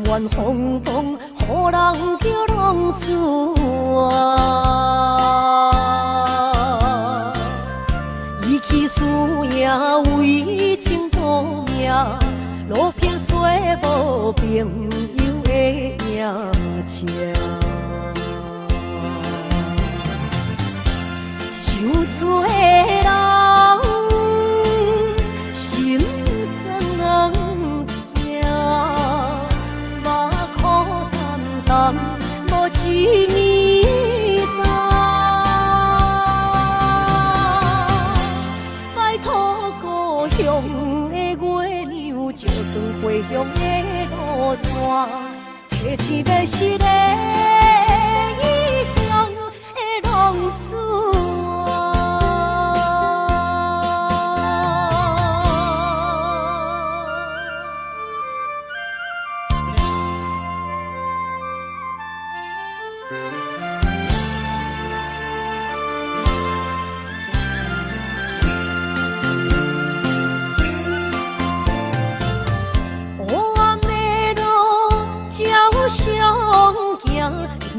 愿轰动，予人叫浪子啊！伊去输赢为情赌命，路撇做无朋友的赢者。受罪的人，心酸软痛，目眶淡淡，无一面重。拜托故乡的月亮，照光回乡的路线，提醒要是个异乡的浪子。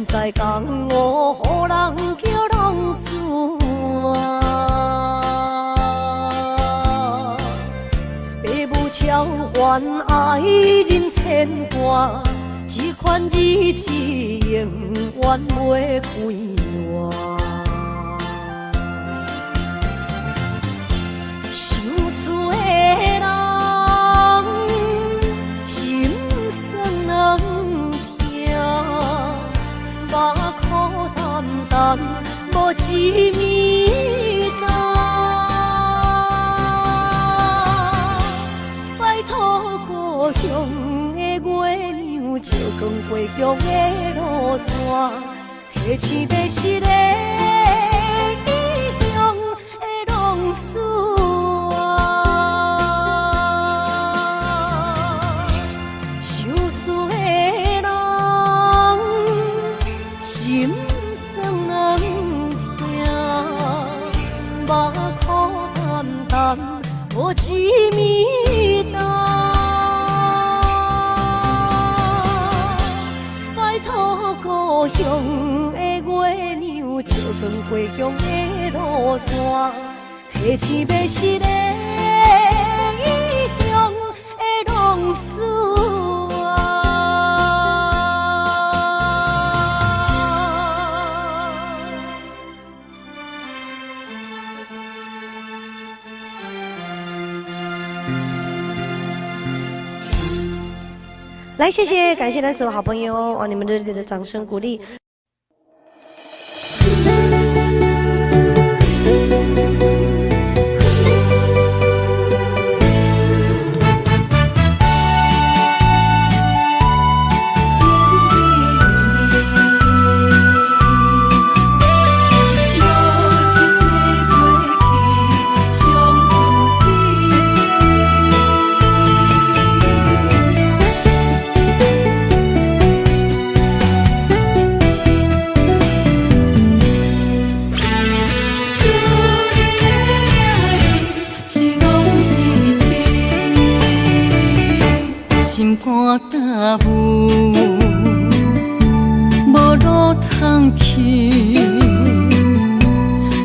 在江湖，予人叫浪子啊！父母超还爱人千万，这款日子永远袂归我。受罪的人，心酸软目眶淡淡，无一面重。拜托故乡的月亮，照光回乡的路线，提醒要是个异乡的浪子啊！受罪的人，心酸软痛，目眶淡淡，无一面重。拜托故乡的月亮，照光回乡的路线，提醒要是个异乡的浪子啊！来，谢谢，感谢来所有好朋友啊，你们热烈的掌声鼓励。肝焦浮，无路通去，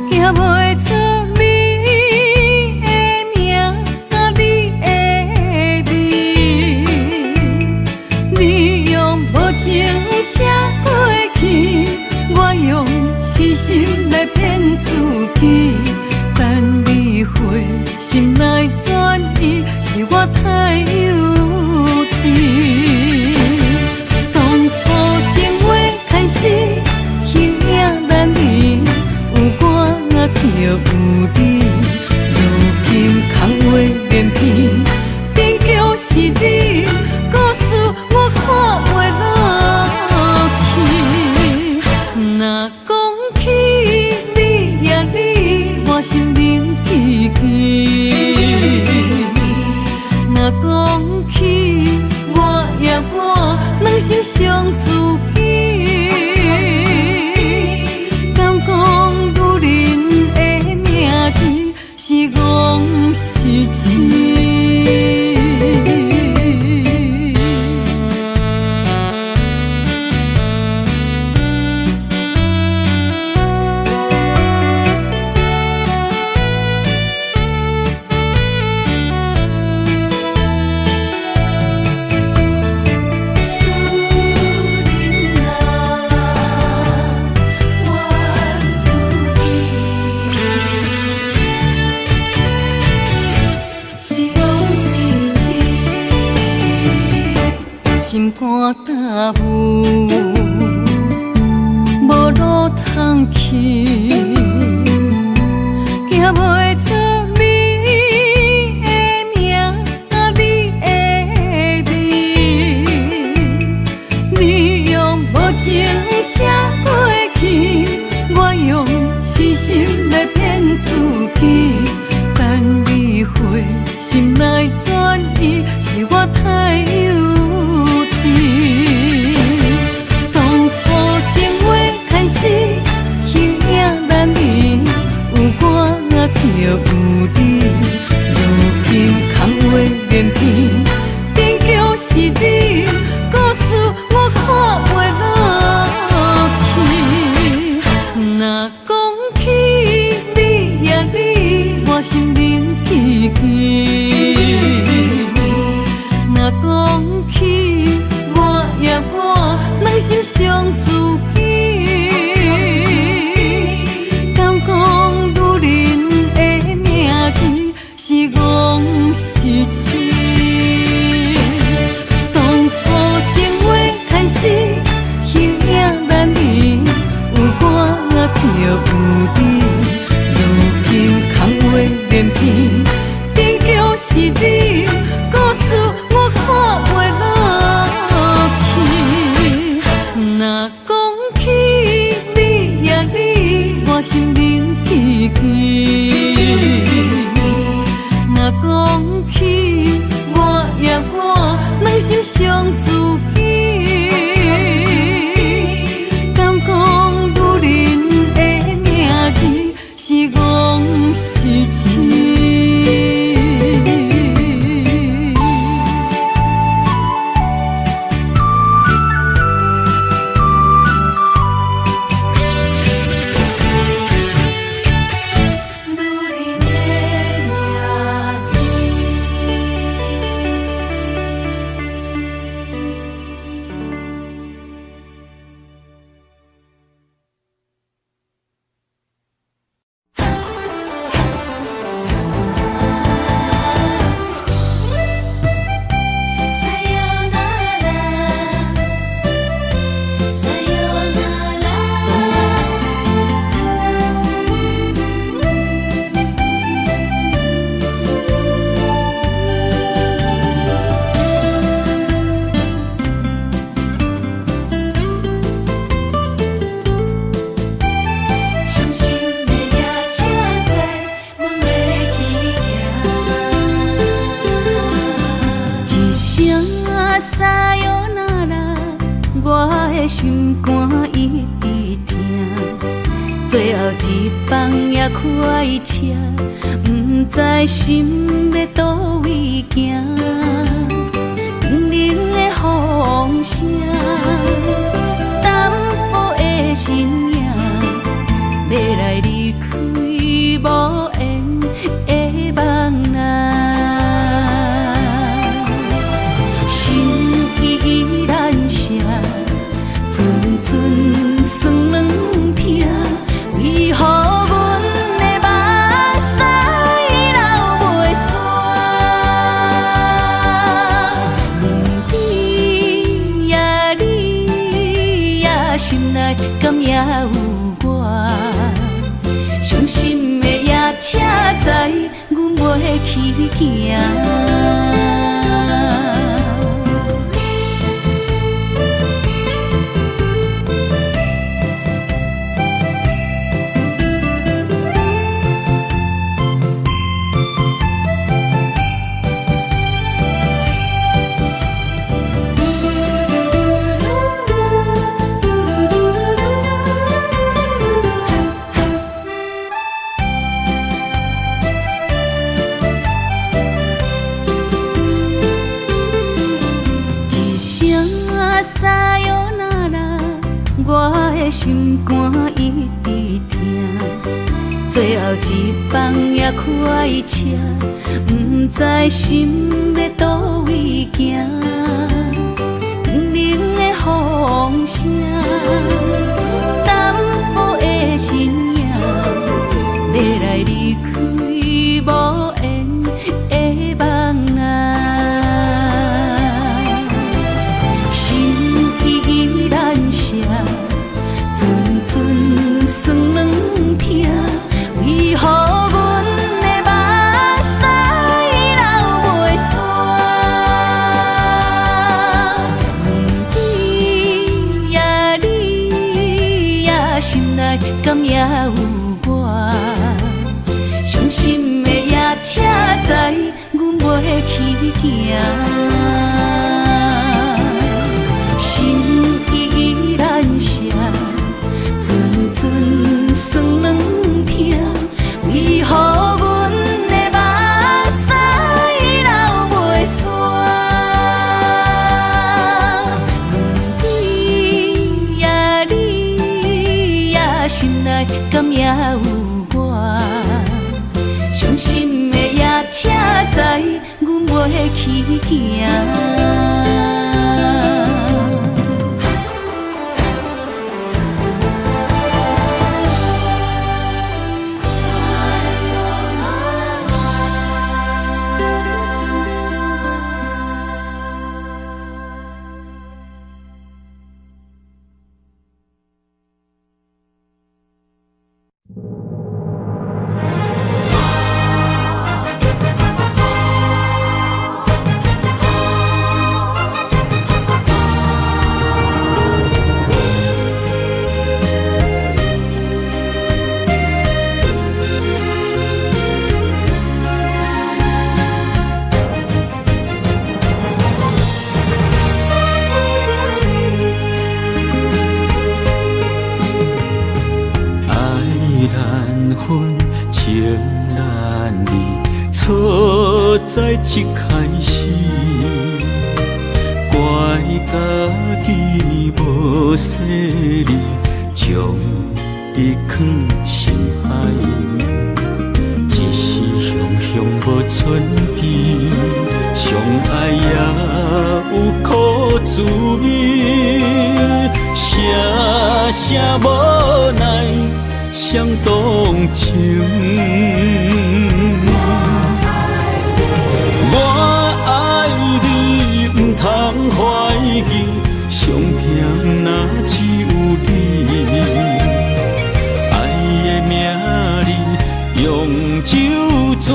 行袂出你的名，甲你的味。你用无情写过去，我用痴心来骗自己。等你回心来转意，是我太幼稚。当初情话开始，形影难离，有我就有你。如今空话连篇，边叫是你，故事我看袂落去。若讲起你呀你，我心灵记起。若心肝担负，无路通去，行袂出你的名，你的字，你用无情写过去，我用痴心来骗自己。等你回心来转意，是我太幼稚。当初情话开始，形影难离，有我就有你。如今空话连篇，边叫是你，故事我看袂落去。若讲起你呀你，我心灵记记。若讲起我呀我，两心相知己。敢讲女人的名字是戆是痴？当初情话开始，形影难离，有我就有你。如今空话连篇，边叫是你，故事我看袂落去。若讲起你呀你，我心灵记记。若讲起我呀我，两心相知己。敢讲女人的名字是戆是痴？心肝一直疼，最后一放也开车，不知心要倒位行。冷冷的风声，淡薄的身影，要来离开无缘的梦啊，心依然舍。阵阵酸软疼，为何阮的目屎流袂煞？你呀你呀，心内敢也有我？伤心的夜车载，阮袂去行。心肝一直疼，最后一放也开车，不知心要倒位行。冷冷的风声，淡薄的身影，要来离开无缘的梦啊。去行，心依然舍，阵阵酸软痛，为何阮的目屎流袂煞？对呀，你呀，心内敢也有我？伤心的也车载，阮袂去行。在一开始，怪家己无细腻，将你藏心海，一时雄雄无寸边，相爱也有苦滋味，声声无奈伤动情。通怀疑，上甜若只有你。爱的名字用酒泉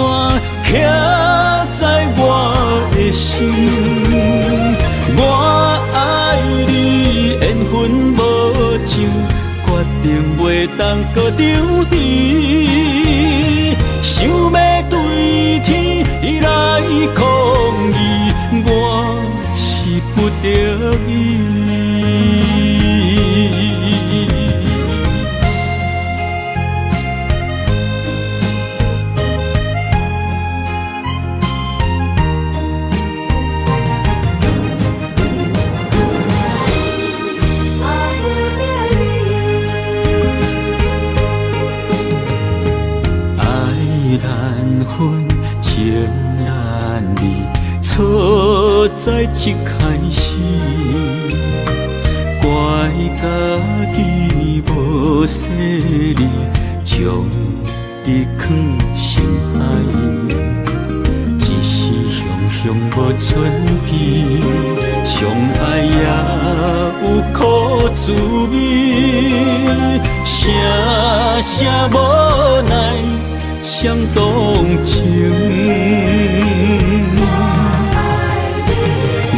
刻在我的心。我爱你，缘分无尽，决定袂当搁丢你。想要对天来抗议，我不得已。爱难分，情难离，错在一开始。怪家己无细腻，将你藏心海，一时雄雄无寸边，相爱也有苦滋味，声声无奈伤动情。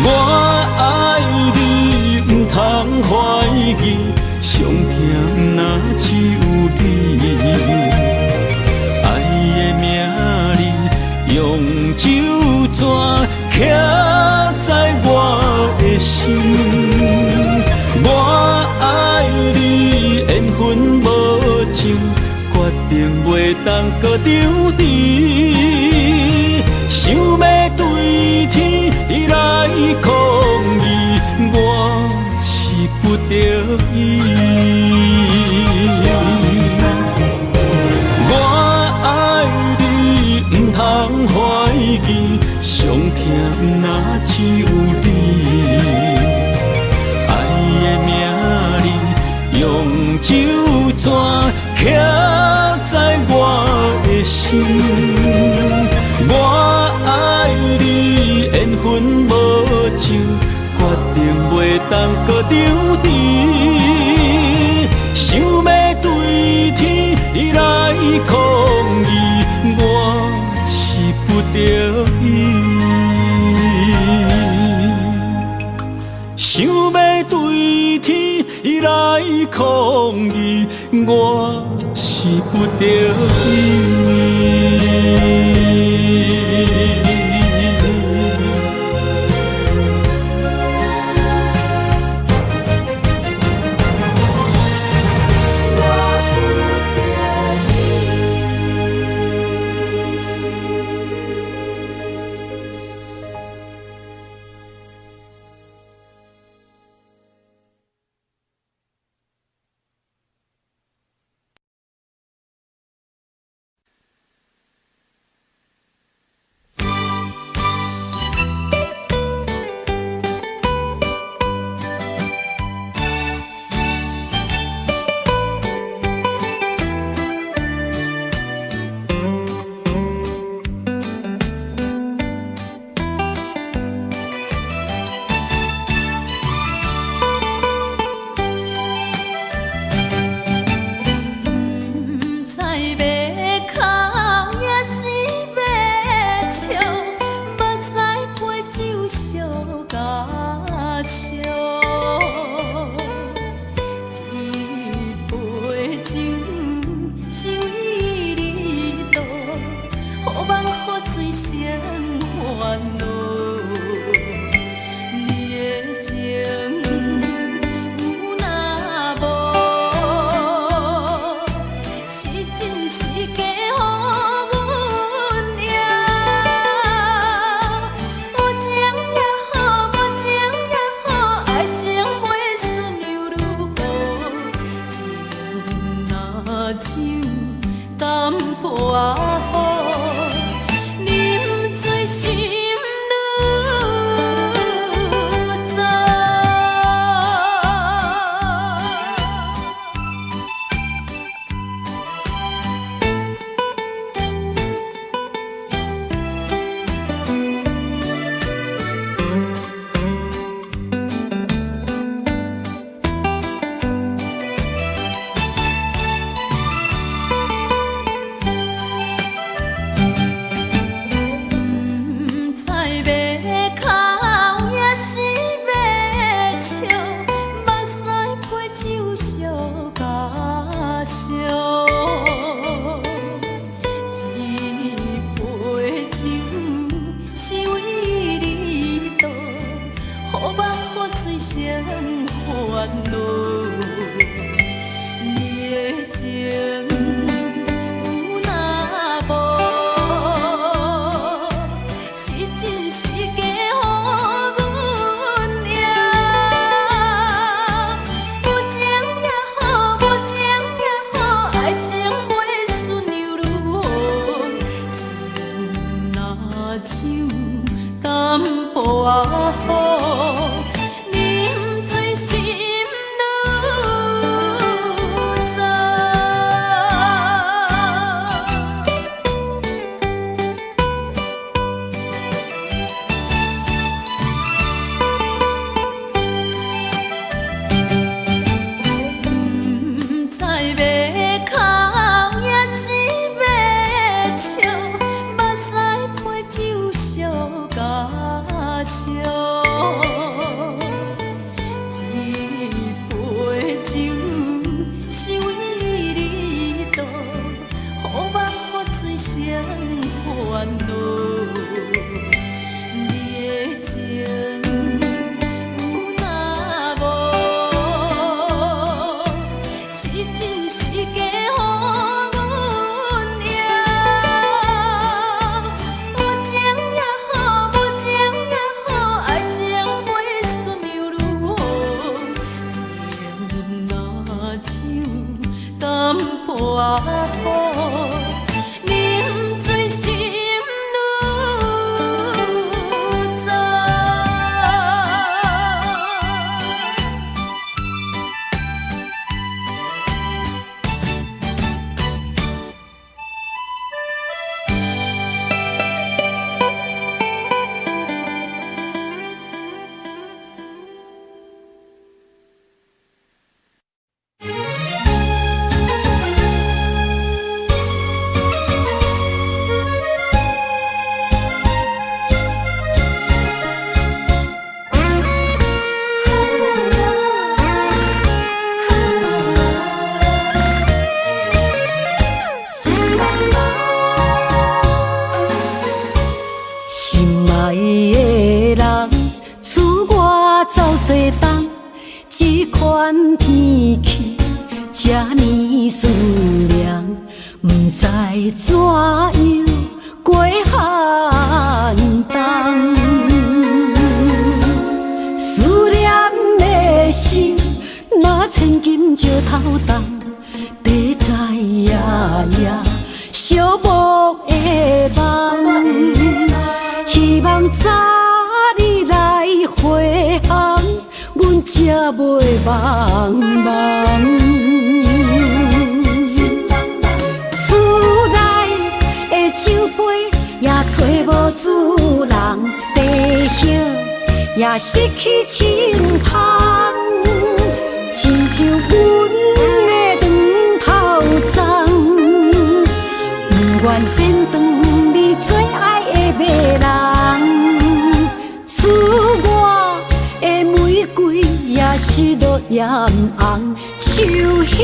我爱你，不通怀疑，上甜若只有你。爱的名字用酒泉刻在我的心。我爱你，缘分无尽，决定袂当搁丢你。想要对天来抗议，我是不得已。我爱你，不通怀疑，上甜若只有你。爱的名字用酒泉刻在我的心。我爱你，缘分无尽，决定袂当搁丢你。想要对天来抗议，我是不得已。想要对天来抗议，我是不得已。烦恼。你的情有若无，是真是假予阮赢。有情也好，无情也好，爱情袂顺又如何？情若像淡薄仔雨。这款天气这呢酸凉，不知怎样过寒冬。思念的心，若千金石头重，地在夜夜寂寞的梦。希望早日来回航，阮才袂茫茫。厝内的酒杯也找无主人，地叶也失去清芳，亲像阮的长头鬃，不愿剪断你最爱的迷人。厝外的玫瑰也是落艳红，树叶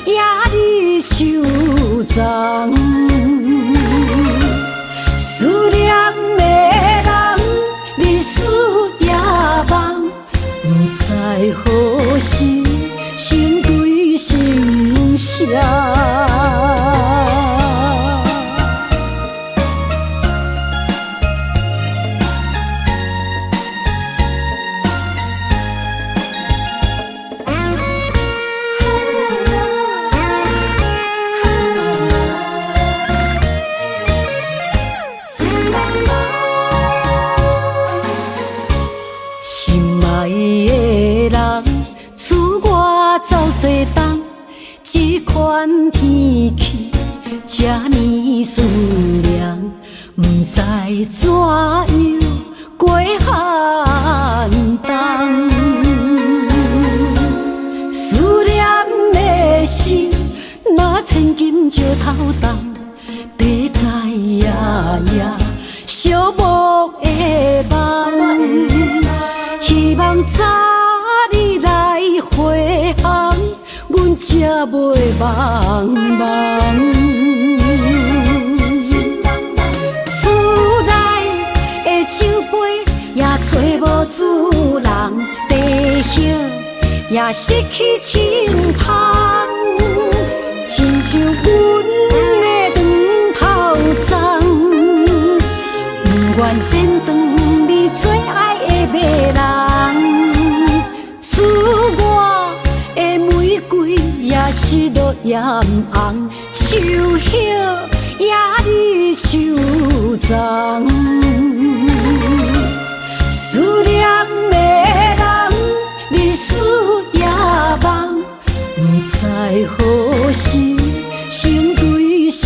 也离树丛。思念的人，日思夜梦，不知何时成对成双。走西东，这款天气这呢酸凉，不知怎样过寒冬。思念的心，若千金石头重，地在夜夜寂寞的梦。希望早日来回航，阮才袂茫茫。厝内的酒杯也找无主人，地叶也失去清芳，亲像阮的长头鬃，不愿剪断你最爱的迷人，赐我的玫瑰也是落艳红，秋叶也离秋丛。思念的人，日思夜梦，不知何时成对成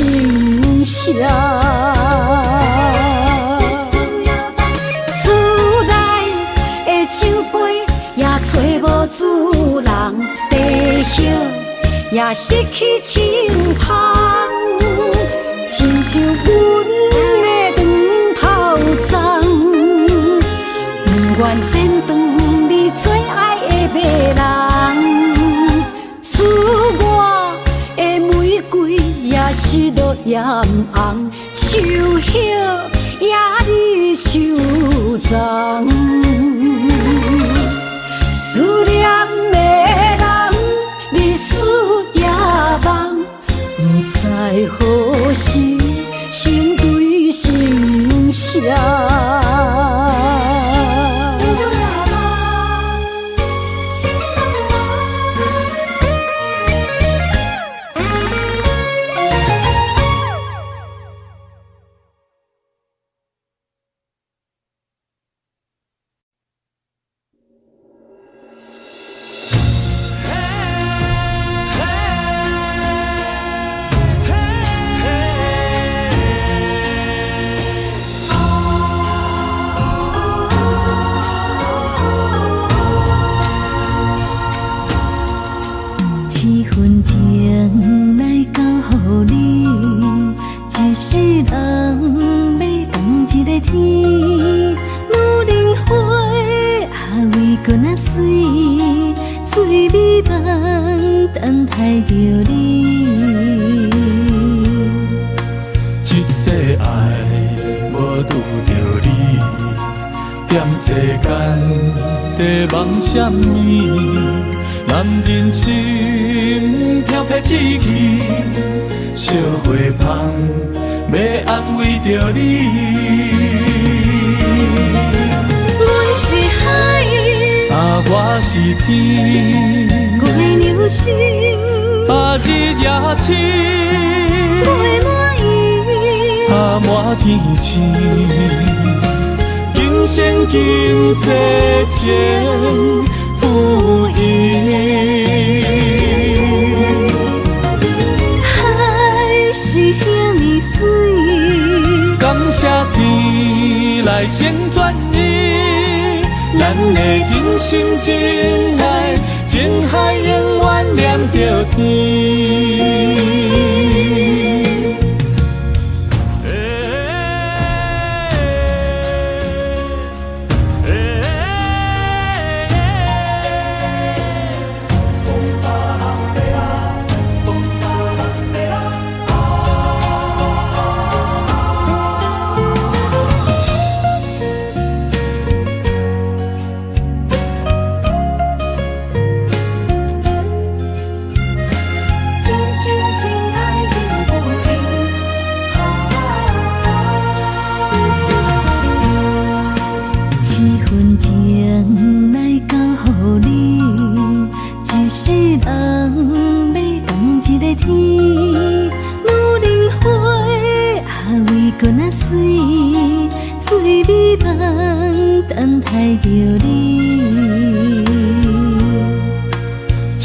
双。厝内的酒杯也找无主人，地叶也失去清芳，亲像阮的长头鬃。不愿剪断你最爱的迷人，赐我的玫瑰也是落艳红，秋叶也离秋丛。思念的人，日思夜梦，不知何时成对成双。什么？男人心飘撇志气，烧花香要安慰着你。阮是海，我是天，月流星，日也深，月满意，满天星。今生今世情不移，海是遐尼水，感谢天来成全伊，咱的真心真爱，情海永远念着天。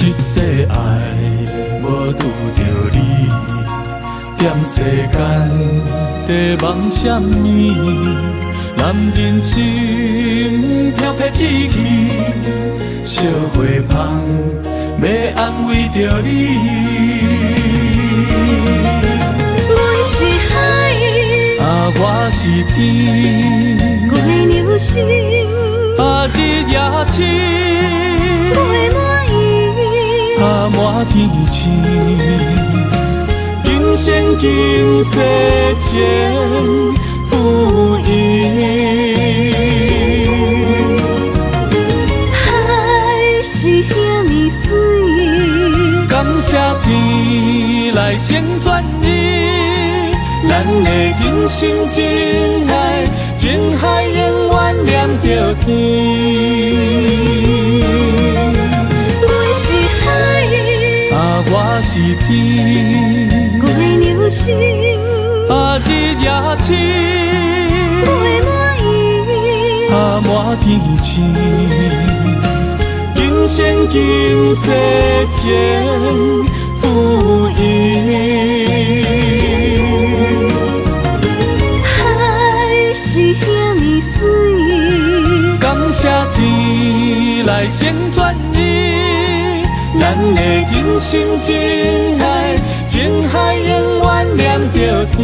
一世爱无拄着你，踮世间在梦什么？男人心飘撇志气，烧花香要安慰着你。阮是海，我是天，月流星，日也深，月满意，满天星。今生今世情不移。成全你，咱的真心真爱，情海永远连着天。阮是海，我是天，我的流星，日夜星，陪满伊，满天星。今生今世情不移，海是遐尼水，感谢天来成全你，咱的真心真爱，情海永远连着天。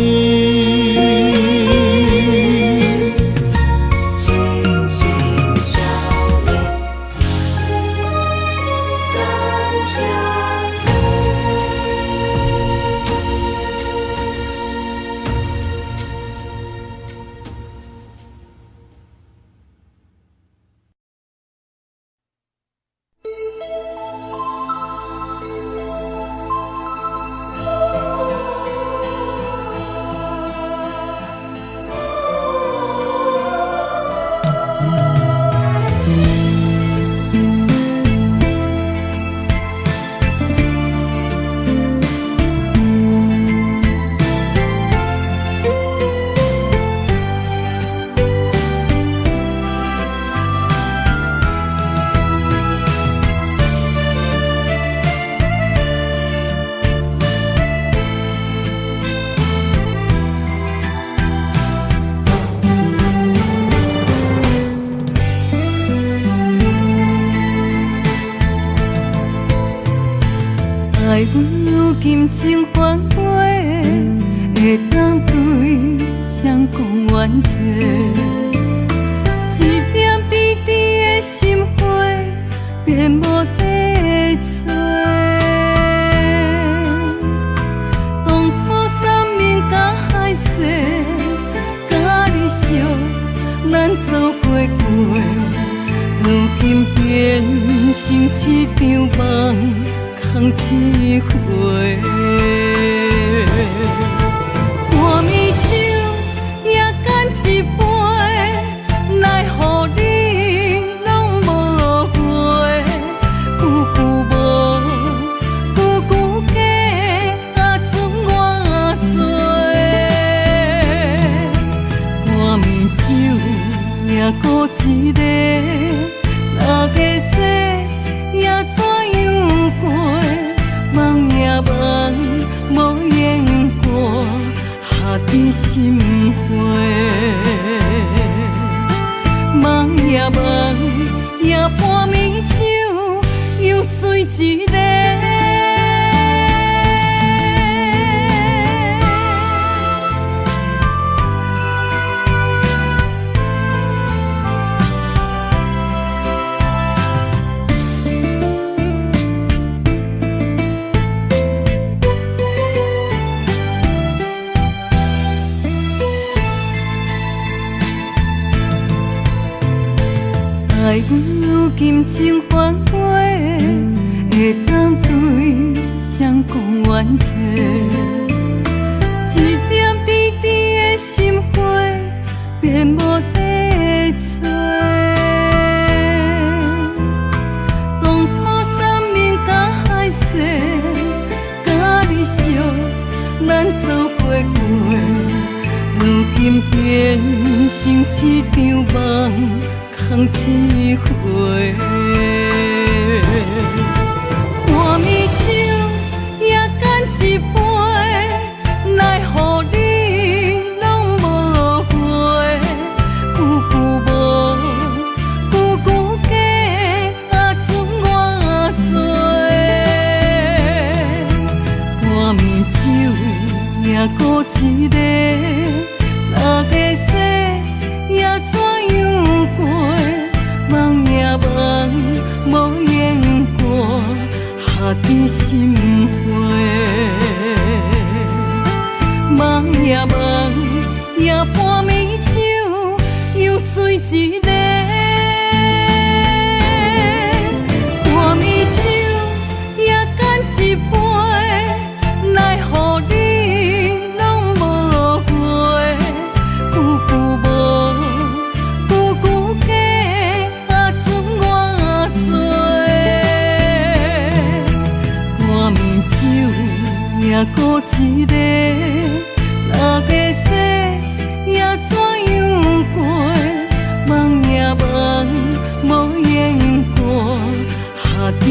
爱阮有金情反背，会当对谁讲冤罪？一点滴滴的心花，变无地找。当初三面甲海誓，甲你惜，咱做伙过，如今变成一场梦。空一回，半暝酒也干一杯，奈何你拢无回？久久无，久久假，准我做。半暝酒也孤一个，若个说也怎样过？梦也梦，无言过，下伫心花。梦也梦，也半暝酒又醉一个。爱阮有金情反背，会当对谁讲冤罪？一点滴滴的心花，变无地找。当初三面甲海誓，甲你惜，咱做伙过，如今变成一场梦。空一回，半暝酒也干一杯，奈何你拢无回？久久无，久久假，准我做。半暝酒也孤一个，若个说也怎样过？梦也梦，无言过，下伫心花。梦也梦，也半暝酒又醉一个。半暝酒也干一杯，奈何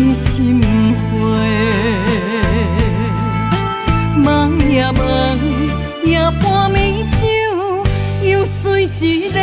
你心花。梦也梦，夜半暝酒又醉一个。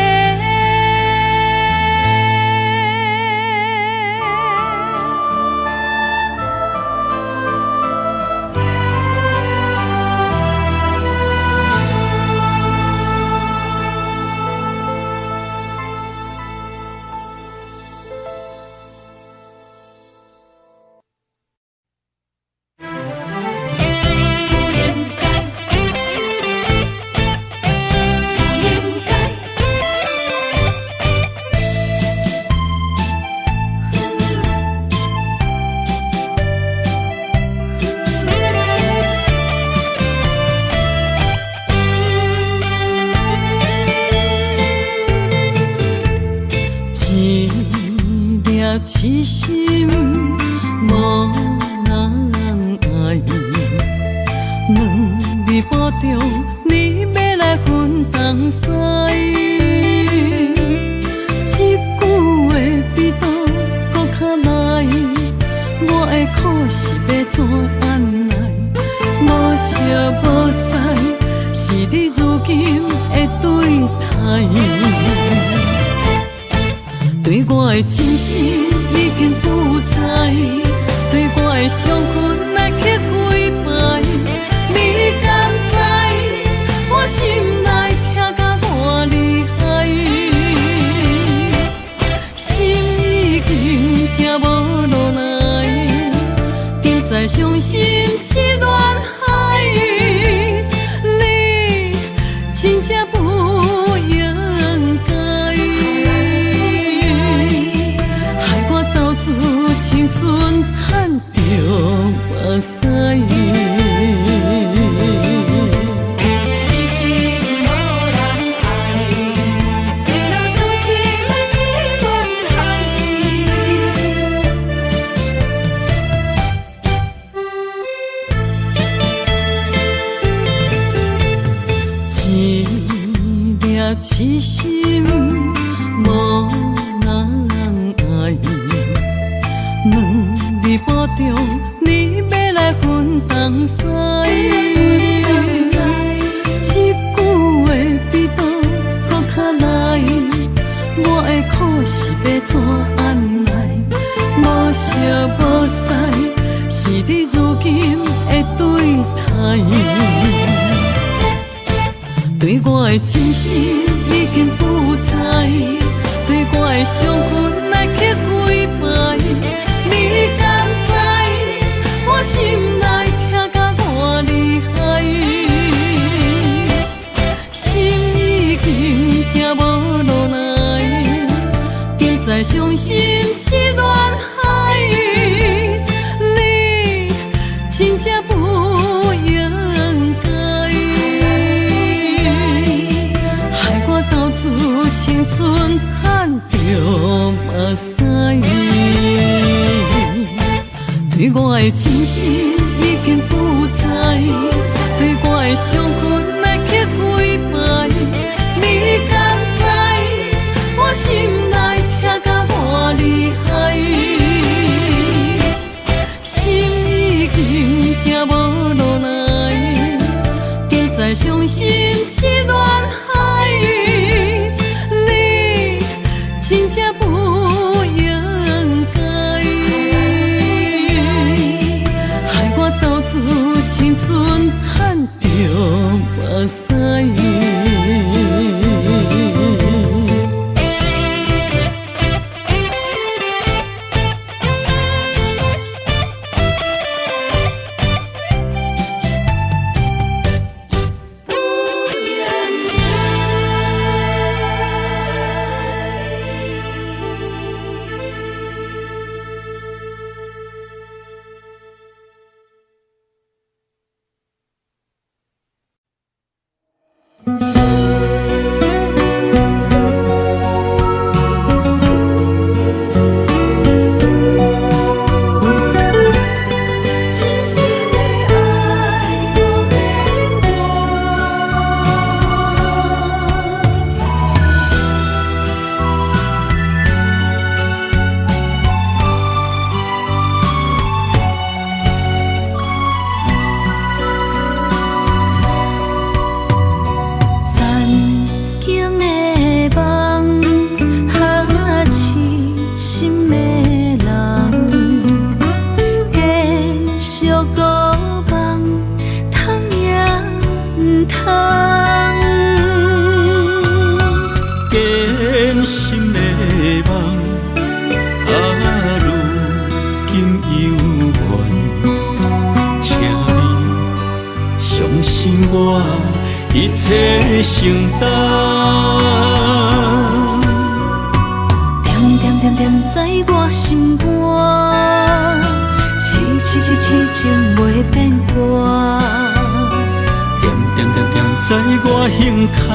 痴心无人爱，两日保重，你要来分东西。这句话比倒搁较来，我的苦是要怎安来？无惜无使，是你如今的对待。对我的真心已经不知，对我的伤痕来去几摆，你敢知我心内痛甲偌厉害？心已经行无路来，定在伤心是恋海，你真正不应该。青春赚着目屎，痴心无人爱，为了伤心的是恋海。一粒痴心无人爱。两日保重，你要来分东西。这句话比倒搁较来，我的苦是要怎安来？无惜无使，是你如今的对待。对我的真心已经不知，对我的伤痕来去几摆。你敢知我心内痛甲偌厉害？心已经行无路来，定在伤心是恋海，你真正不应该，害我到处青春赚着目屎。对我的真心已经不知，对我的伤痕来去几摆，你敢知我心内痛甲偌厉害？心已经行无路来，定在伤心是恋海，你真正不应该。青春赚着目屎。一切承担。点点点点在我心肝，痴痴痴痴情袂变卦。点点点点在我胸坎，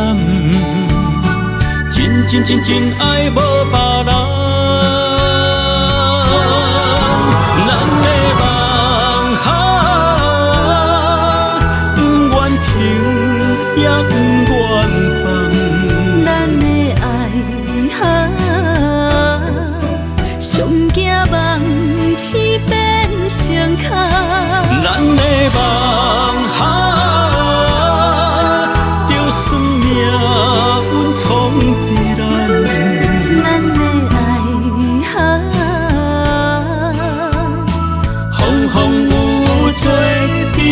真真真真爱无别人。咱的梦想，不愿停，也不愿放。咱的爱上惊梦痴变成空。咱的梦想，就算命运冲伫咱。咱的爱风风雨做阵行。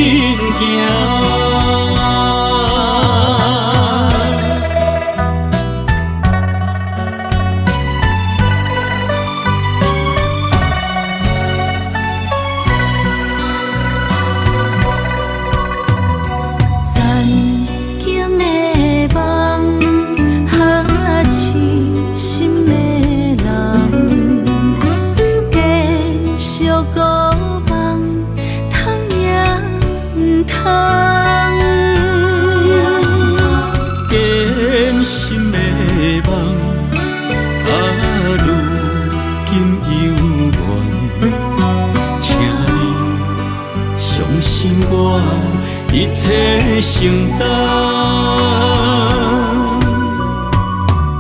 一切承担，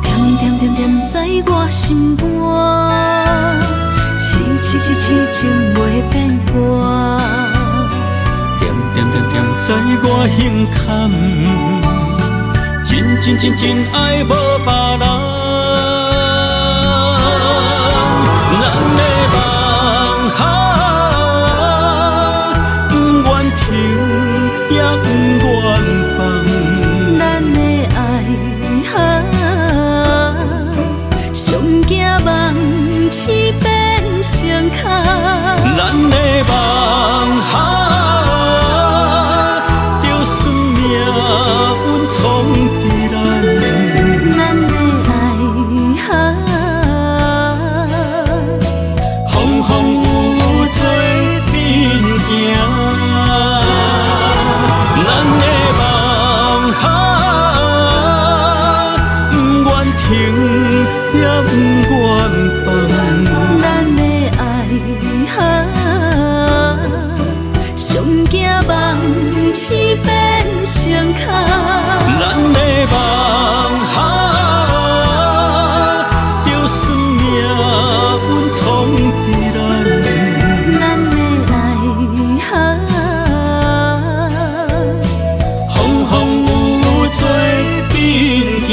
点点点点在我心肝，痴痴痴痴情袂变卦。点点点点在我胸坎，真真真真爱无别人。咱的梦想，不愿停，也不愿放。咱的爱上惊梦痴变成空。咱的梦想，就算命运冲伫咱。咱的爱风风雨雨做阵行。咱的梦想，不愿停，也不愿放。咱的爱上惊梦痴变成空。咱的梦想，就算命运冲伫咱。咱的爱风风雨雨做阵行。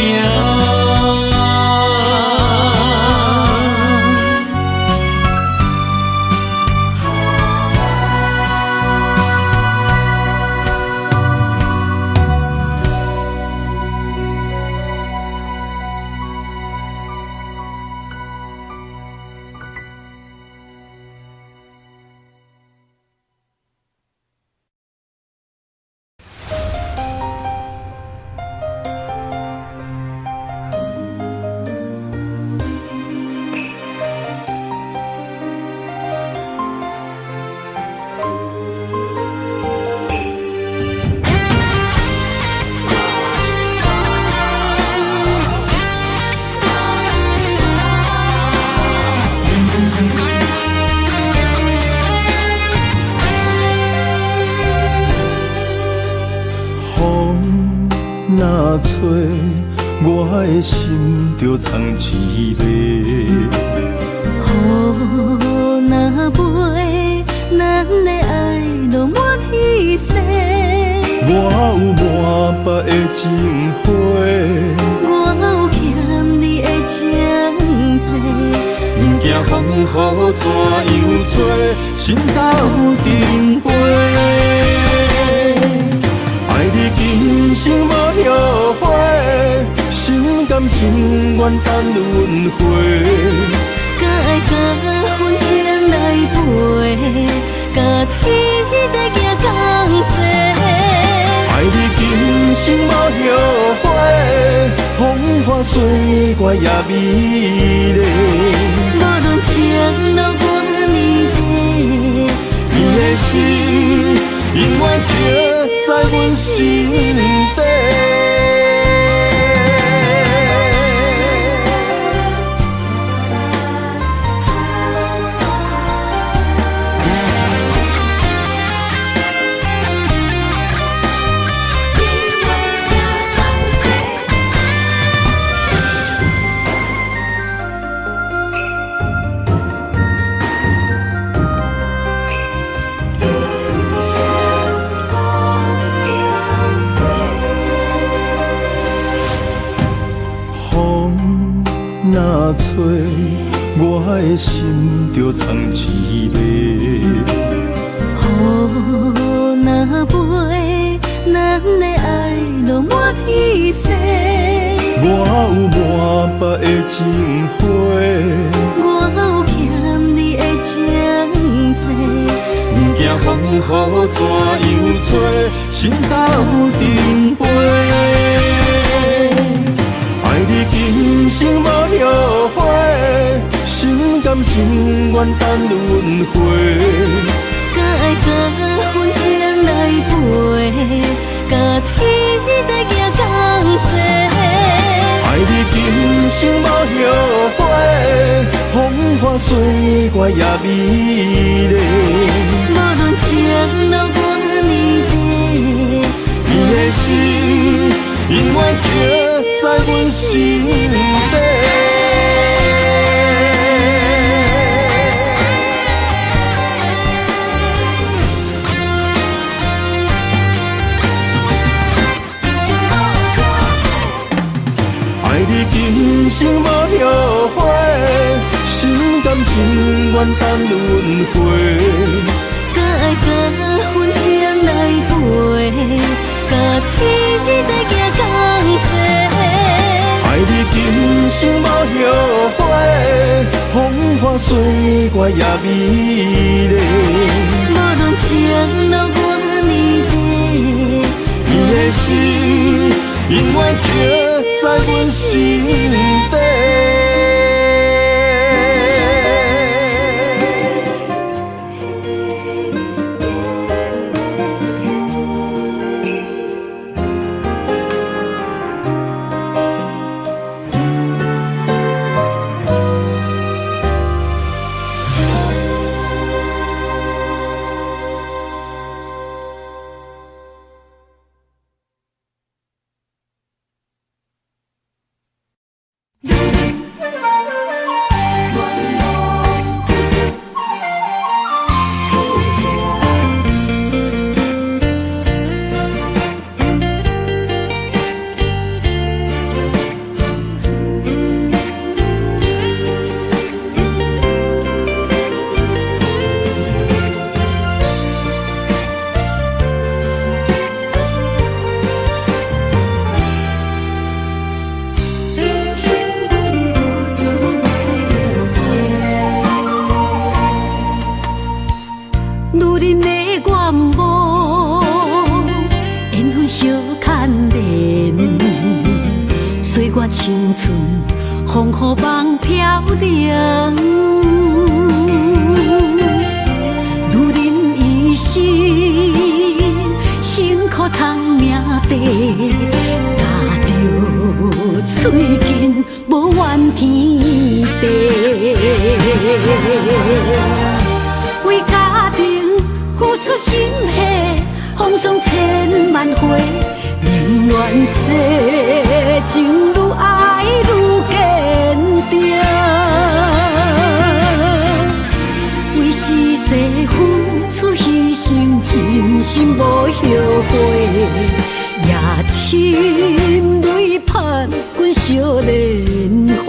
若吹，我的心就藏滋味。雨若飞，咱的爱落满天星。我有满腹的情花，我有欠你的情债。不惊风雨怎样做，心斗阵飞。爱你今生无后悔，心甘情愿等轮回。甲爱甲阮情来陪，甲天地行同齐。爱你今生无后悔，风花雪月也美丽。无论情路偌呢短，你的心永远刻在阮心底。若吹，我的心就藏滋味。雨若飞，咱的爱落满天星。我有满腹的情花，我有欠你的情债。不惊风雨怎样吹，心斗阵飞。爱你今生无后悔，心甘情愿等轮回。甲爱甲阮情来陪，甲天地行同齐。爱你今生无后悔，风花雪月也美丽。无论情路偌呢短，你的心永远刻在阮心底。爱你今生无后悔，心甘情愿等轮回。甲爱甲阮情来陪，甲天地行同齐。爱你今生无后悔，风花雪月也美丽。无论情路偌呢短，你的心永远刻在阮心底。青春风雨梦飘零，女人一生辛苦藏命地，踏着嘴筋无怨天地，为家庭付出心血，风霜千万回。宁愿世情愈爱愈坚定，为是世付出牺牲，真心无后悔，也深泪盼阮少年花。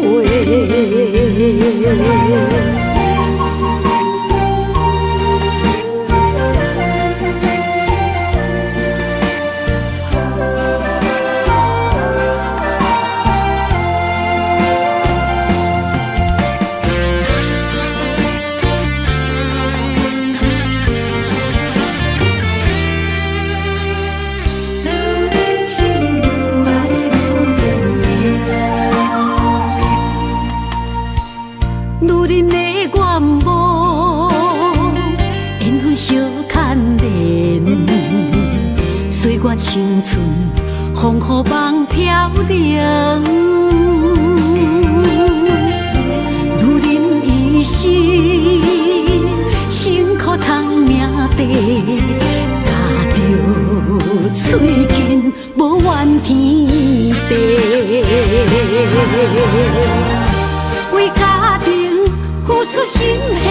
心。女人的愿望，缘分小牵连，岁月青春，风雨梦飘零。女人一生辛苦藏命地，踏着嘴筋无怨天地。为家庭付出心血，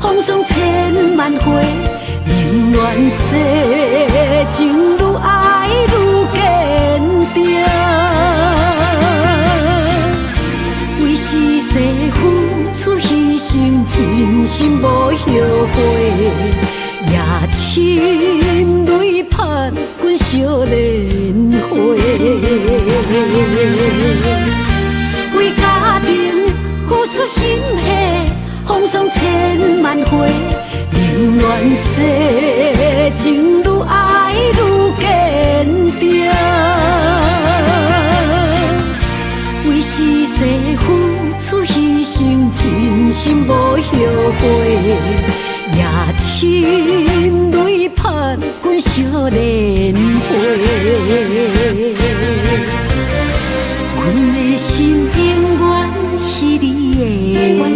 风霜千万回，宁愿世情愈爱愈坚定。为是世付出牺牲，真心无后悔，夜深泪盼阮惜莲花。为家庭付出心血，风霜千万回，宁愿世情愈爱愈坚定。为是世付出牺牲，真心无后悔，夜深泪盼阮惜莲花。阮的心永远是你的。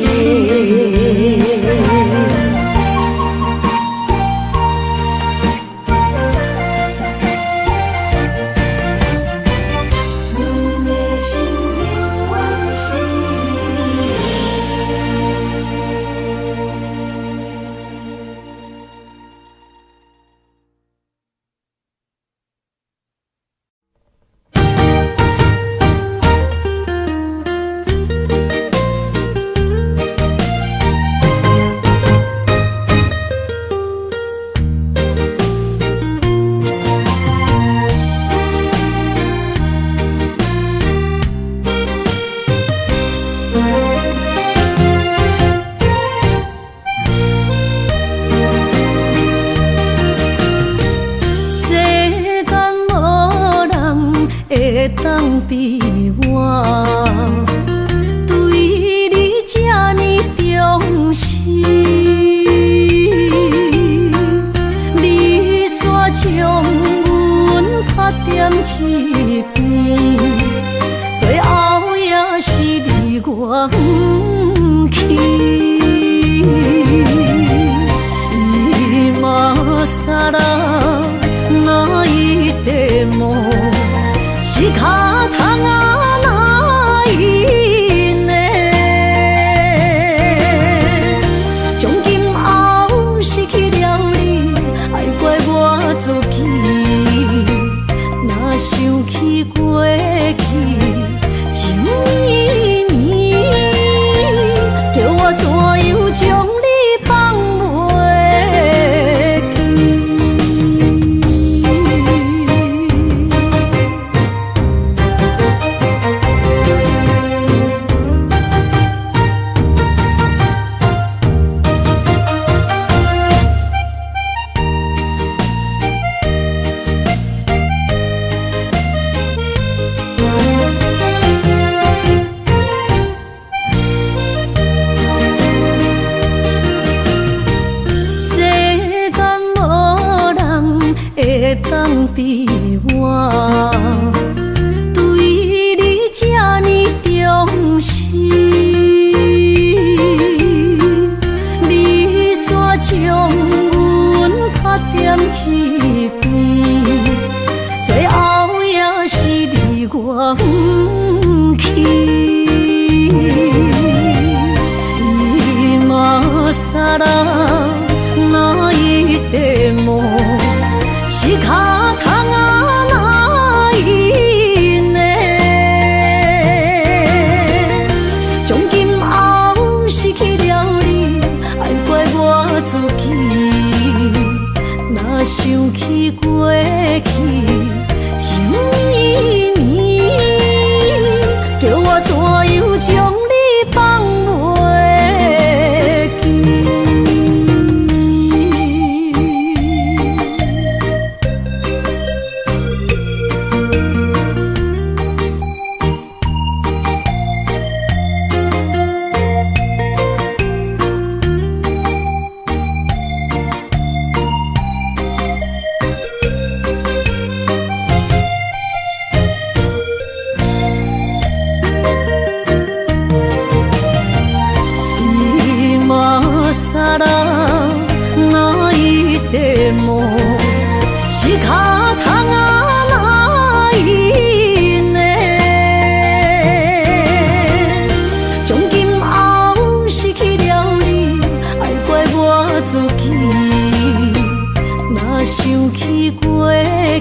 想起过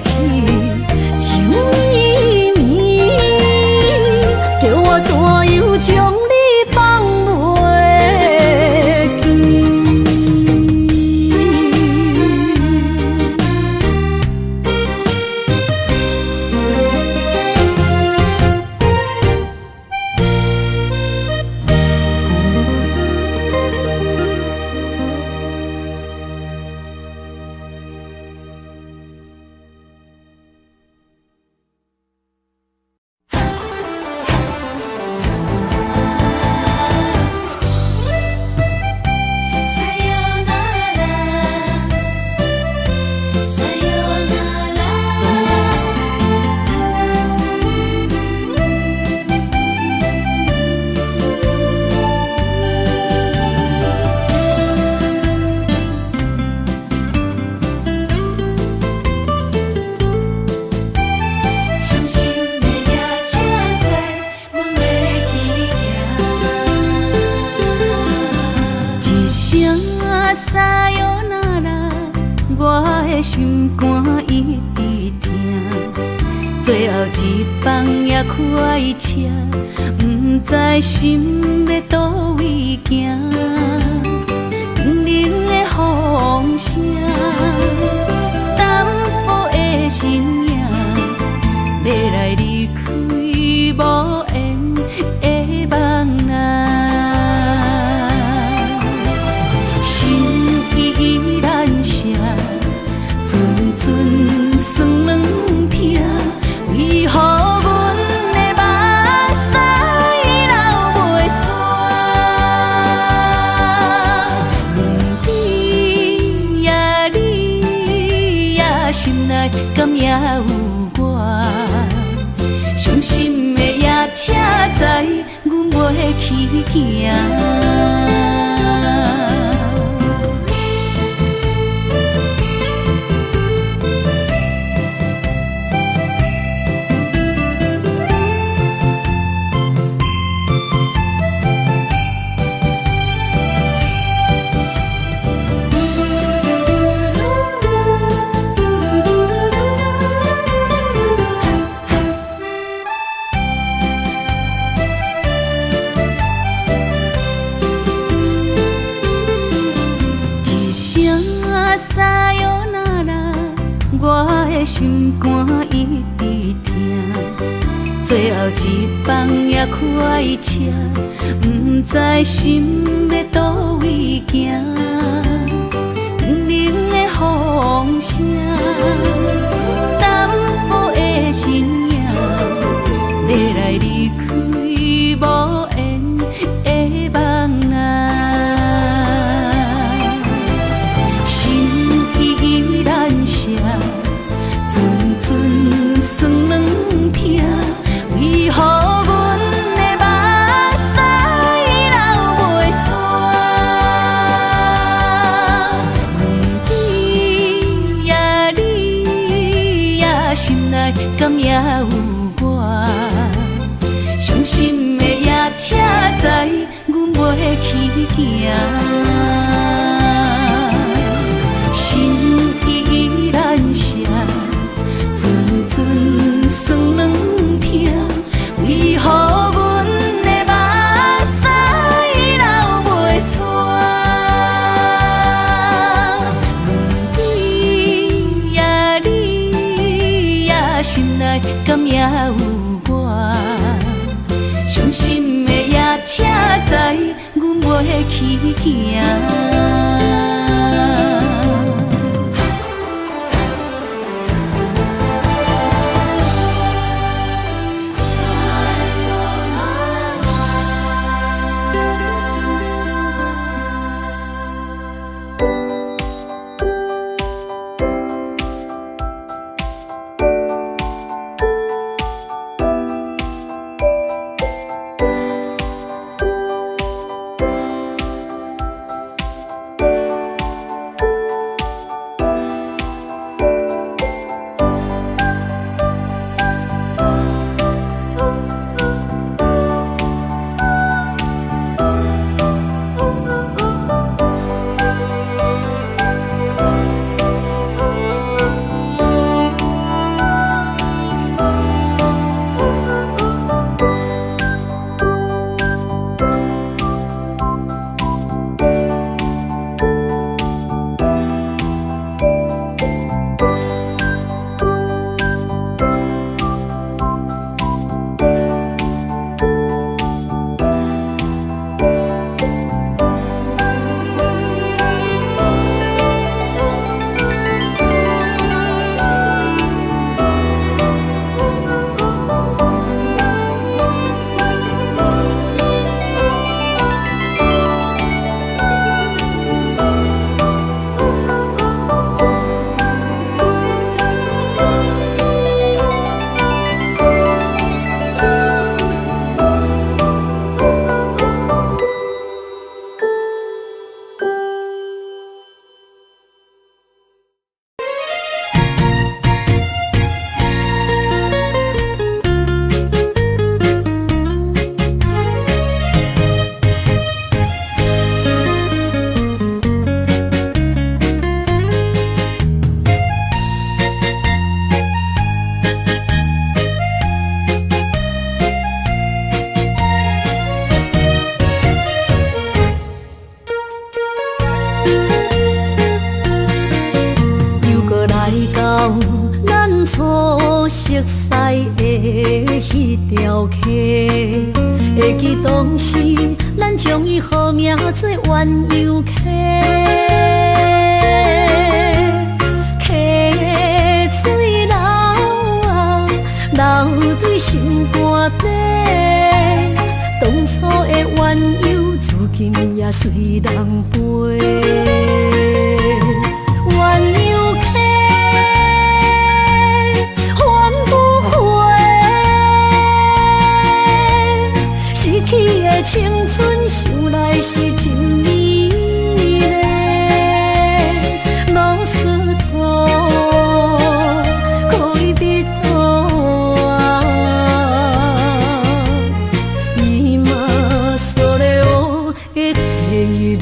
去情绵绵，叫我怎样将你放袂记？心肝一直疼，最后一放也开车，不知心要倒位行，冷冷的风声，淡薄的身影，要来离开无缘的梦啊，心依然舍。阵阵酸软疼，为何阮的目屎流袂煞？问你呀，你呀，心内敢也有我？伤心的夜车载，阮袂去行。心肝一直疼，最后一放也开车，不知心要倒位行。冷冷的风声，淡薄的身影，要来离开无缘的梦啊，心依然舍。阵阵酸软疼，为何阮的目屎流袂煞？问你呀，你呀，心内敢也有我？伤心的夜车载，阮袂去行。心依然舍。阵阵酸软疼，为何阮的目屎流袂煞？问你呀，你呀，心内敢也有我？伤心的夜车载，阮袂去行。好名做鸳鸯客，客水流啊，流对心肝底。当初的鸳鸯，如今也随人飞。鸳鸯客，还不回。失去的青春，想来是真美丽。老师徒，可以别途啊，伊嘛所了的地路。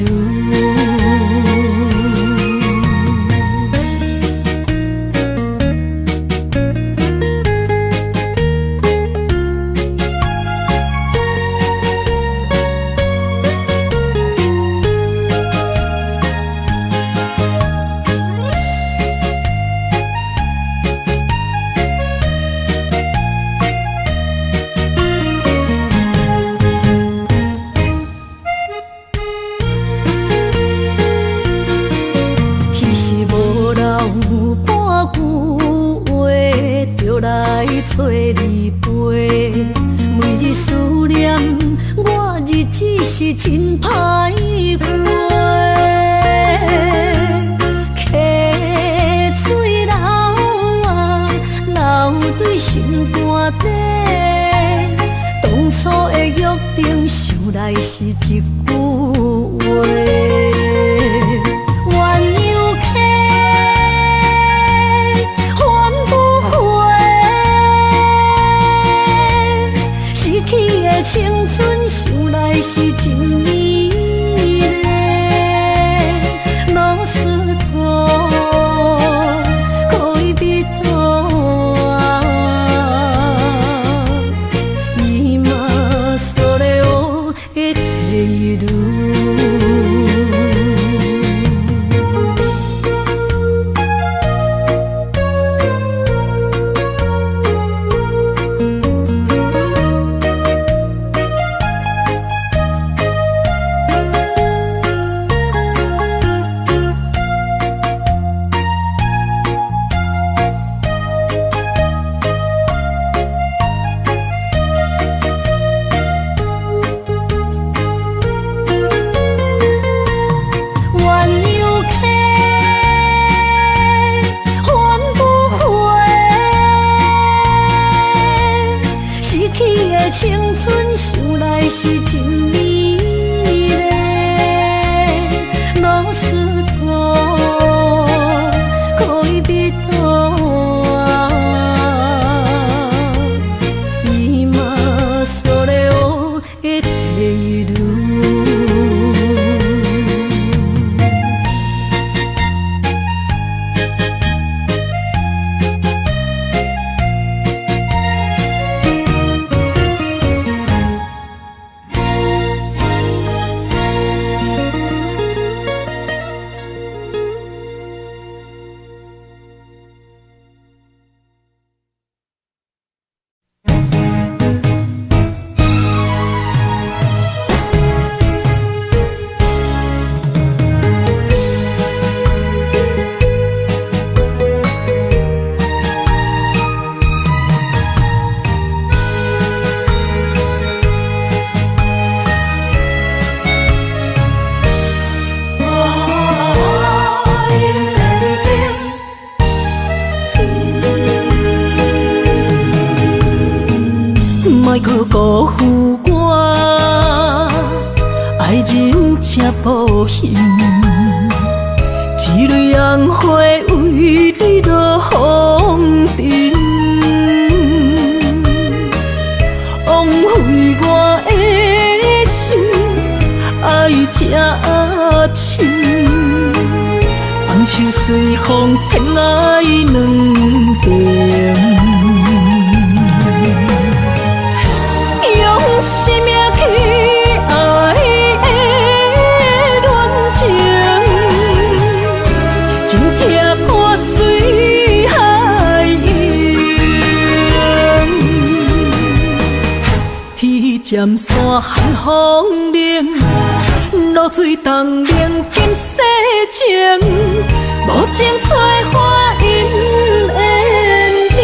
找你陪，每日思念，我日子是真歹过。溪水流啊，流对心肝底。当初的约定，想来是一句话。青春想来是真美丽，老师徒，可以别途啊，伊嘛所了的地路。青春想来是真美丽，老师徒，可以别途啊，伊嘛所了的地路。莫去辜负我，爱人才保险。一蕊红花为你落风尘，枉费我的心爱这深。放手随风，偏爱两边。用生命去爱的恋情，真痛破水海涌。天渐山寒风冷。露水东冷金世情，无情催花因缘定。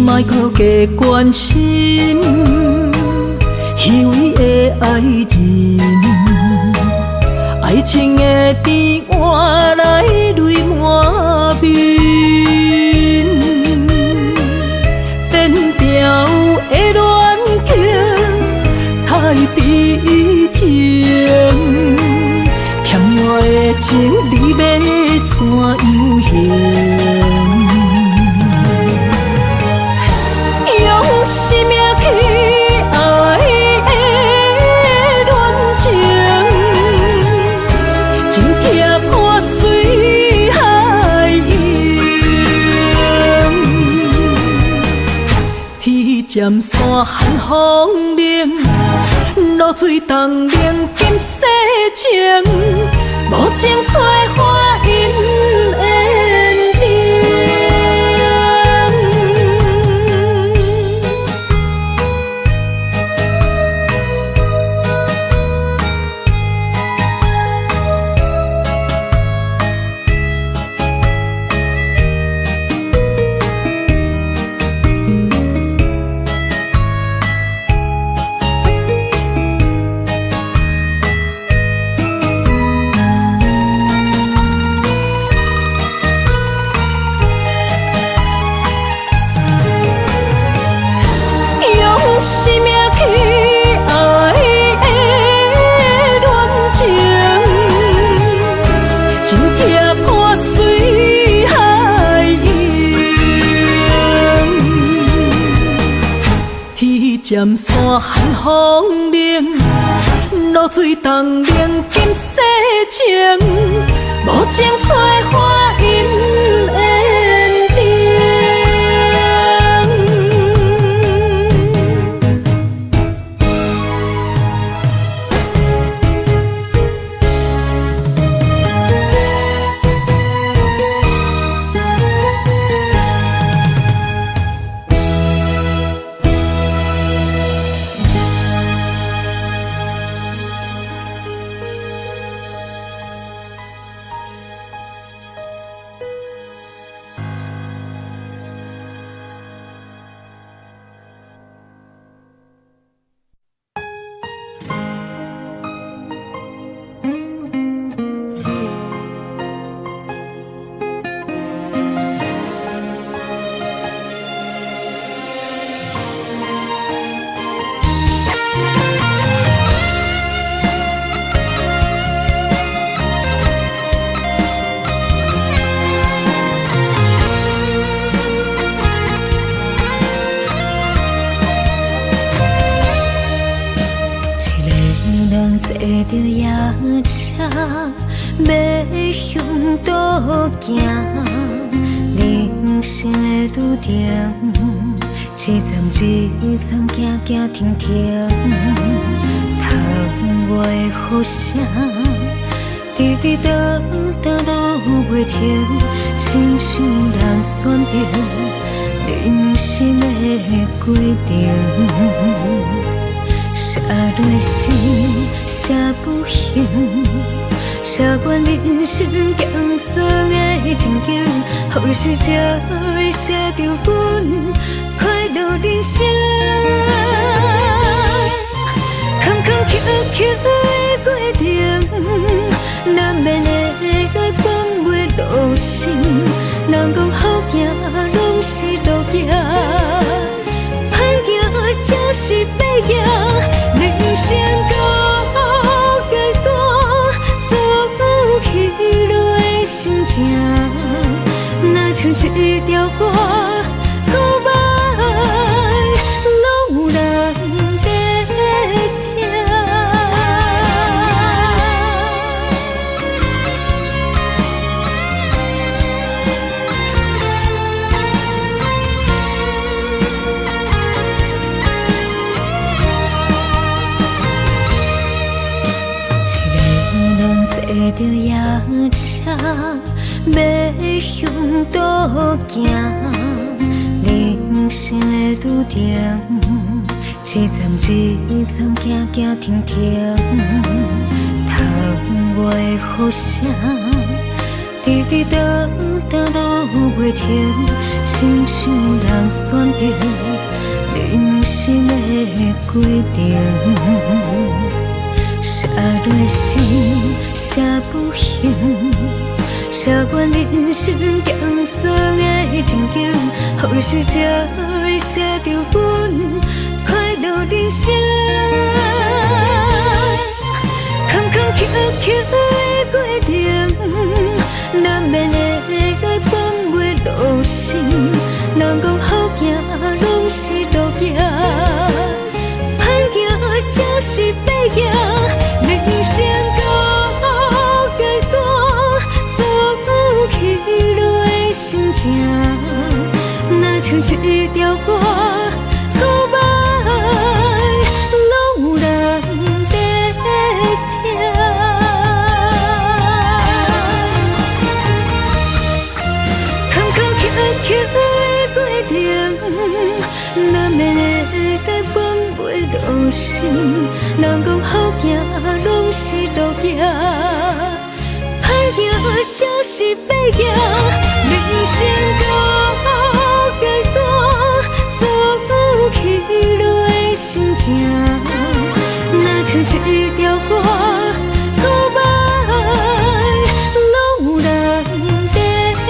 莫搁加关心虚伪的爱人，爱情的甜换来泪满面，变调的恋情太悲情，欠我的情你要怎样还？用生命去爱的恋情，真痛破碎海洋。天渐山寒风冷，露水东冷金世情，无情催花因缘定。生命去爱的恋情，真痛破碎海洋。天渐山寒风冷，露水东冷金世情，无情催花因缘定。坐着夜车，要向倒行。人生的拄定，一站一站，行行停停。窗外的雨声，滴滴答答落袂停，亲像咱选择人生的规定。写落心，写不行，写阮人生艰涩的情景，好时才会写着阮快乐人生。坎坎坷坷的过程，难免会来放袂落心。人讲好行，拢是路行。就是要赢，人生到阶段，走起落的心情，若像一条歌，搁要路人在。着夜叉要向倒行，人生的拄定，一站一站行行停停，窗外的雨声，滴滴答答落袂停，亲像人选择人生的规定。写落心，写不行，写阮人生艰酸的情景，何时才会写着阮快乐人生？坎坎坷坷的过程，难免会来放袂落心。人讲好行，拢是路行，歹行就是歹行。人生到阶段，走起落的心情，若像一条歌，古摆拢有人在听。坎坎坷坷的过程，难免会来放袂落心。人讲好行，拢是路行，歹行就是歹行。人生到阶段，走起落的心情，若像一条歌，古摆拢有人在听。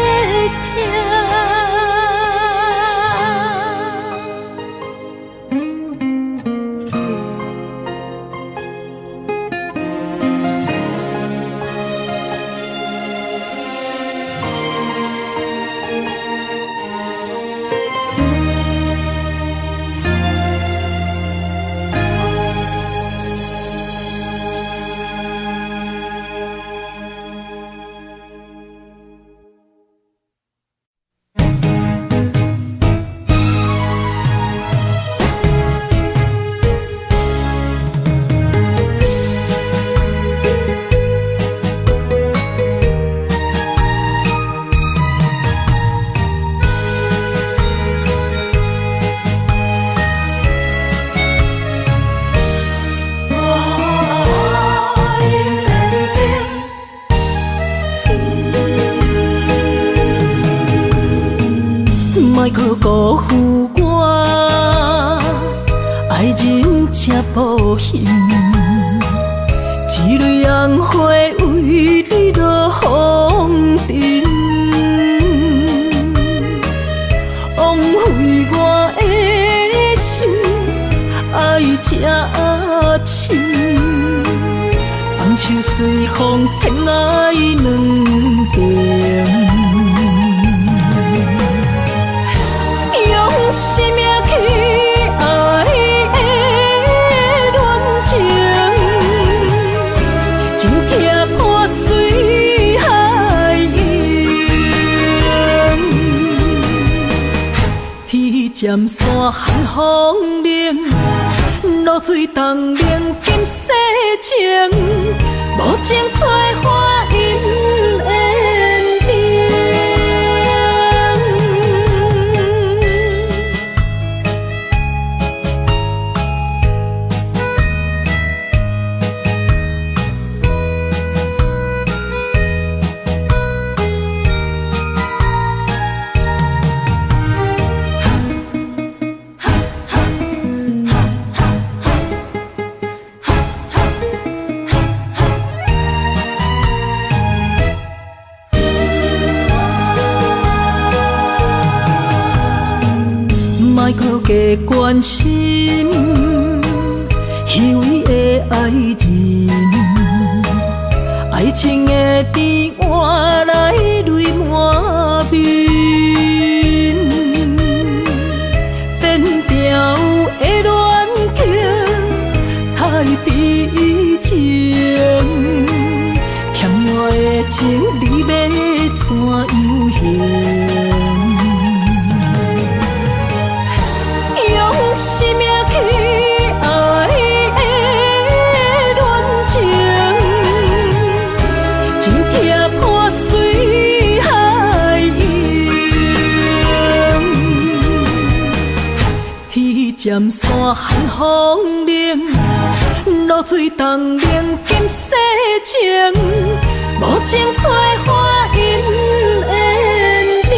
莫去辜负我，爱人才保险。一蕊红花为你落风尘，枉费我的心爱这深。放手随风，偏爱两边。生命去爱的恋情，真痛破碎海洋。天渐山寒风冷，露水冻凝金世情，无情采花因缘定。莫去加关心虚伪的爱人，爱情的甜换来泪满面，变调的恋情太悲情，欠我的情你要怎样还？生命去爱的恋情，尖山寒风冷，露水东冷金世情，无情催花因缘定。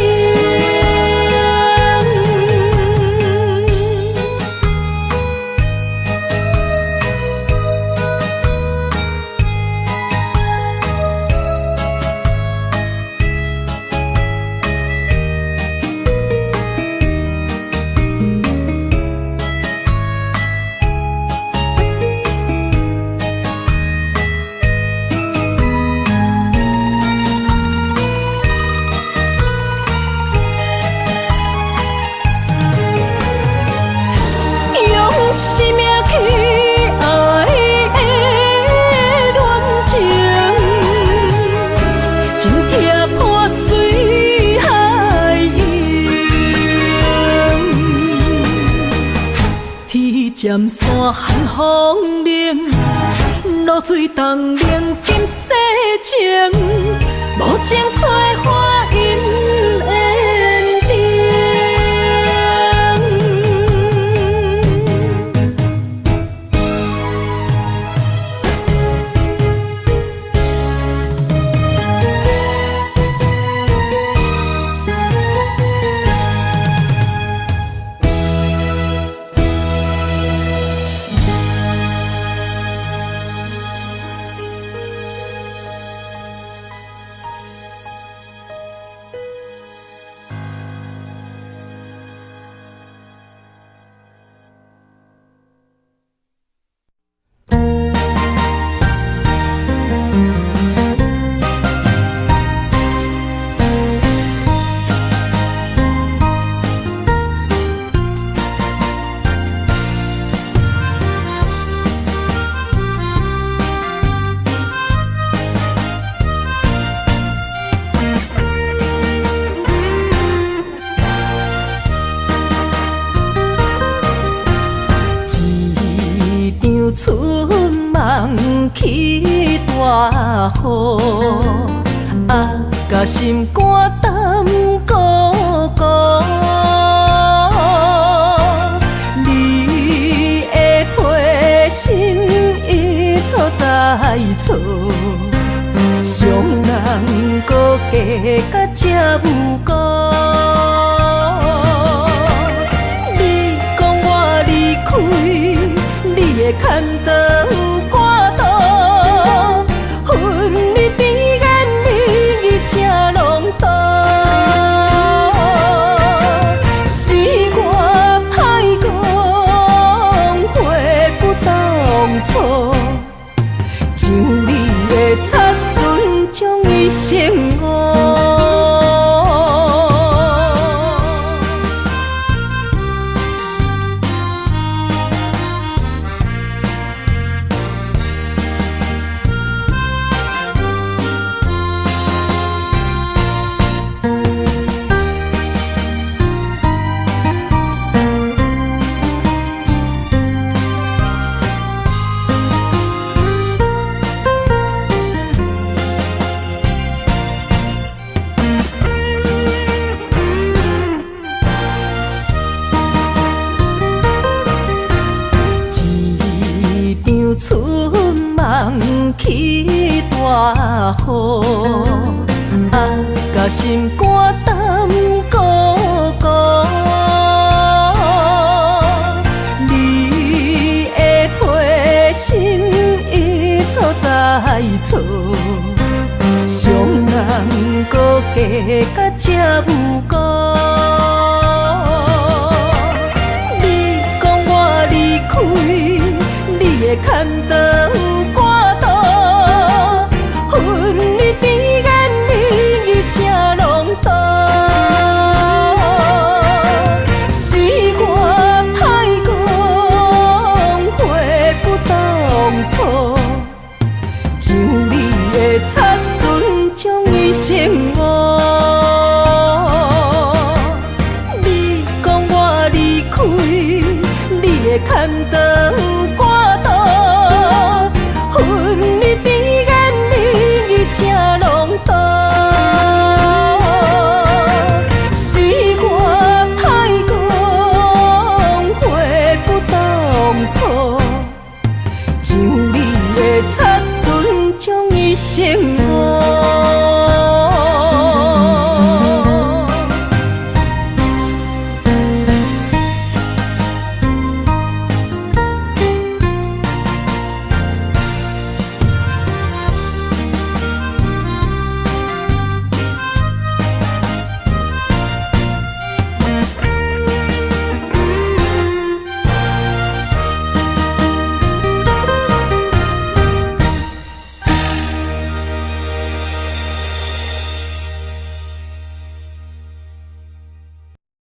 尖山寒风冷，露水东冷金世情，无情催花因缘定。春梦起大雨，甲心肝胆孤孤。你的陪心已错在错，伤人搁加甲这无辜。你讲我离开，你的牵肠挂肚，恨你甜言蜜语这浓度，是我太讲话不当初，像你的擦船将伊生误。春梦起大雨，甲心肝胆孤孤。你的陪心已错在错，伤人搁加甲这无辜。你讲我离开，你的牵肠挂肚，恨你甜言蜜语这浓度，是我太讲话不当初，像你的擦船将伊生误。你讲我离开，你的牵肠挂肚，生。